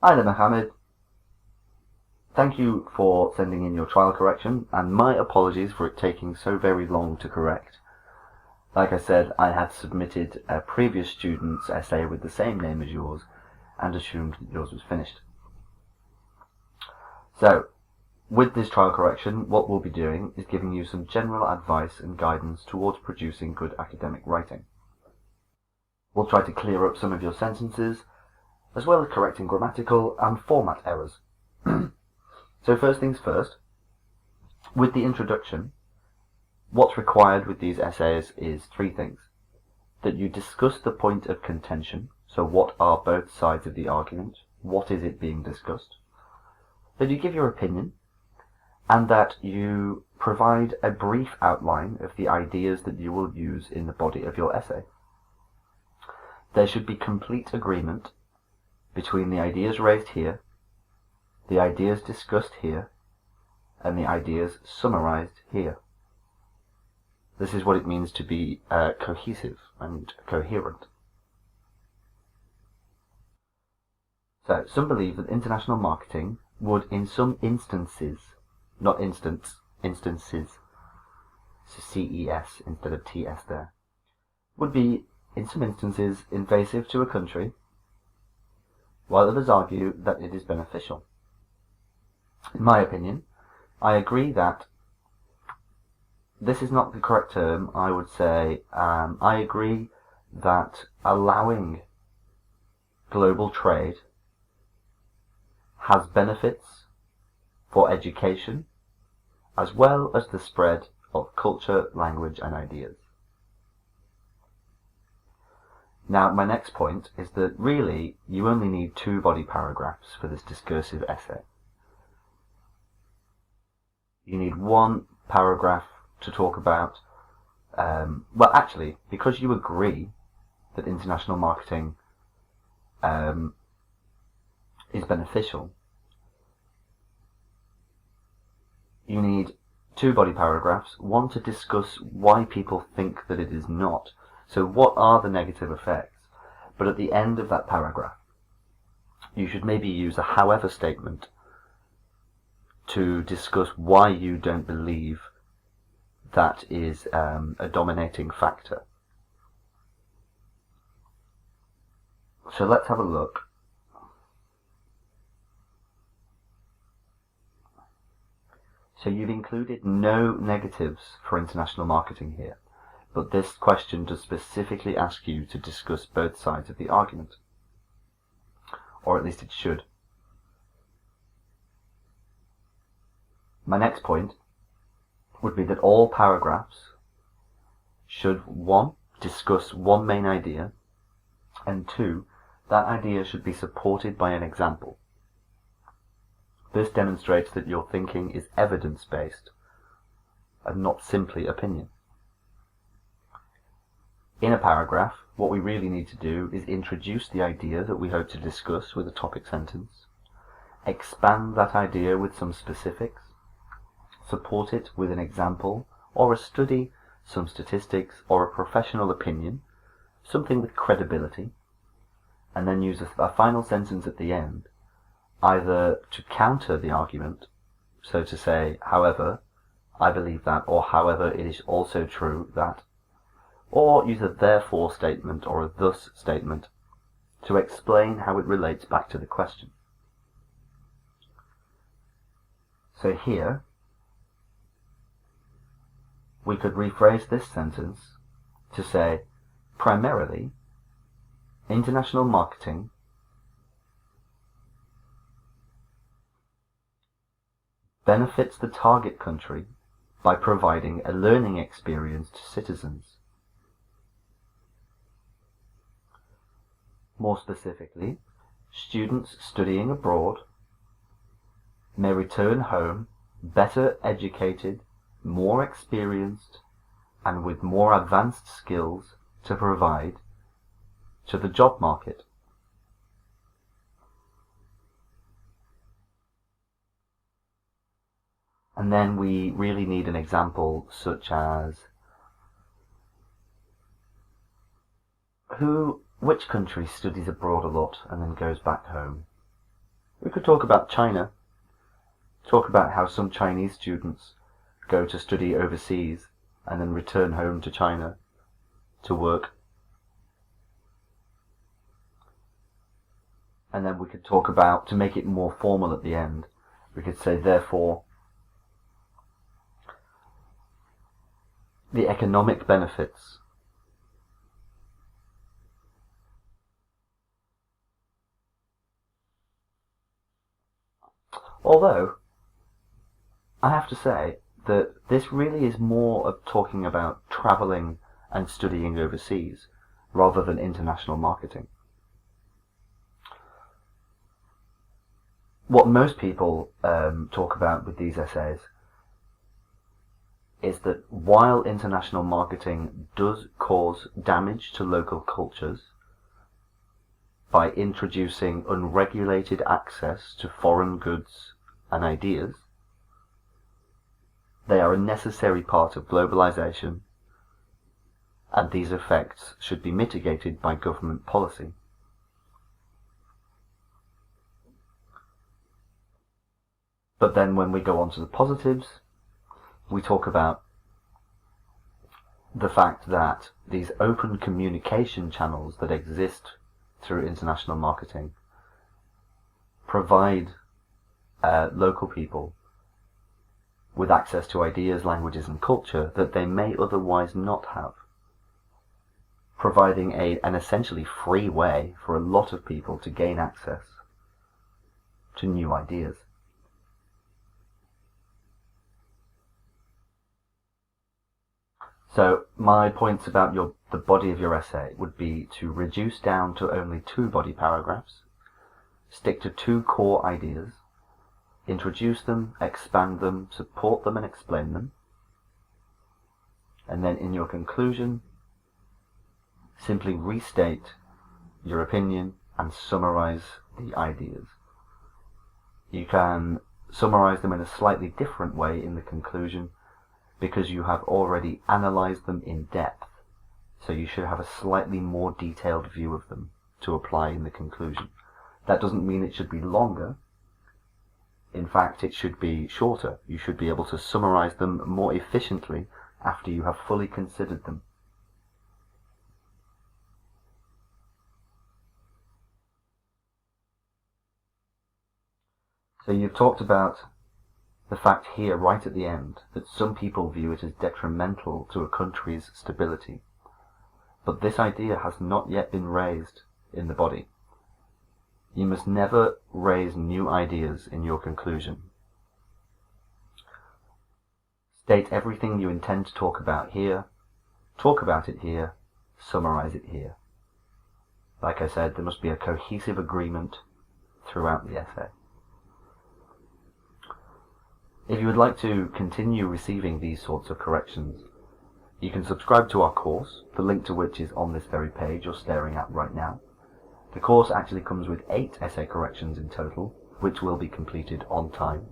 Hi there, Mohamed. Thank you for sending in your trial correction, and my apologies for it taking so very long to correct. Like I said, I had submitted a previous student's essay with the same name as yours, and assumed that yours was finished. So, with this trial correction, what we'll be doing is giving you some general advice and guidance towards producing good academic writing. We'll try to clear up some of your sentences, as well as correcting grammatical and format errors. So first things first, with the introduction, what's required with these essays is three things. That you discuss the point of contention, so what are both sides of the argument, what is it being discussed, that you give your opinion, and that you provide a brief outline of the ideas that you will use in the body of your essay. There should be complete agreement between the ideas raised here, the ideas discussed here, and the ideas summarized here. This is what it means to be cohesive and coherent. So, some believe that international marketing would, in some instances, not instances, so CES instead of TS there, would be, in some instances, invasive to a country, while others argue that it is beneficial. In my opinion, I agree that this is not the correct term. I would say I agree that allowing global trade has benefits for education as well as the spread of culture, language and ideas. Now, my next point is that really you only need 2 body paragraphs for this discursive essay. You need 1 paragraph to talk about, well actually, because you agree that international marketing is beneficial, you need 2 body paragraphs, 1 to discuss why people think that it is not. So what are the negative effects? But at the end of that paragraph, you should maybe use a however statement to discuss why you don't believe that is a dominating factor. So let's have a look. So you've included no negatives for international marketing here, but this question does specifically ask you to discuss both sides of the argument, or at least it should. My next point would be that all paragraphs should 1. discuss 1 main idea, and 2. that idea should be supported by an example. This demonstrates that your thinking is evidence-based and not simply opinion. In a paragraph, what we really need to do is introduce the idea that we hope to discuss with a topic sentence, expand that idea with some specifics, support it with an example or a study, some statistics or a professional opinion, something with credibility, and then use a final sentence at the end, either to counter the argument, so to say, however, I believe that, or however, it is also true that, or use a therefore statement or a thus statement to explain how it relates back to the question. So here, we could rephrase this sentence to say, primarily, international marketing benefits the target country by providing a learning experience to citizens. More specifically, students studying abroad may return home better educated, more experienced, and with more advanced skills to provide to the job market. And then we really need an example such as which country studies abroad a lot and then goes back home? We could talk about China, talk about how some Chinese students go to study overseas and then return home to China to work. And then we could talk about, to make it more formal at the end, we could say, therefore, the economic benefits although I have to say that this really is more of talking about travelling and studying overseas rather than international marketing. What most people talk about with these essays is that while international marketing does cause damage to local cultures by introducing unregulated access to foreign goods and ideas, they are a necessary part of globalization, and these effects should be mitigated by government policy. But then when we go on to the positives, we talk about the fact that these open communication channels that exist through international marketing provide local people with access to ideas, languages and culture that they may otherwise not have, providing an essentially free way for a lot of people to gain access to new ideas. So my points about the body of your essay would be to reduce down to only 2 body paragraphs, stick to 2 core ideas, introduce them, expand them, support them and explain them, and then in your conclusion, simply restate your opinion and summarize the ideas. You can summarize them in a slightly different way in the conclusion because you have already analyzed them in depth, so you should have a slightly more detailed view of them to apply in the conclusion. That doesn't mean it should be longer. In fact, it should be shorter. You should be able to summarize them more efficiently after you have fully considered them. So you've talked about the fact here, right at the end, that some people view it as detrimental to a country's stability. But this idea has not yet been raised in the body. You must never raise new ideas in your conclusion. State everything you intend to talk about here, talk about it here, summarize it here. Like I said, there must be a cohesive agreement throughout the essay. If you would like to continue receiving these sorts of corrections, you can subscribe to our course, the link to which is on this very page you're staring at right now. The course actually comes with 8 essay corrections in total, which will be completed on time.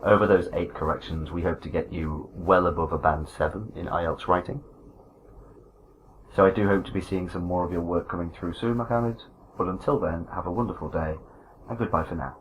Over those 8 corrections, we hope to get you well above a band 7 in IELTS writing. So I do hope to be seeing some more of your work coming through soon, Mohamed, but until then, have a wonderful day, and goodbye for now.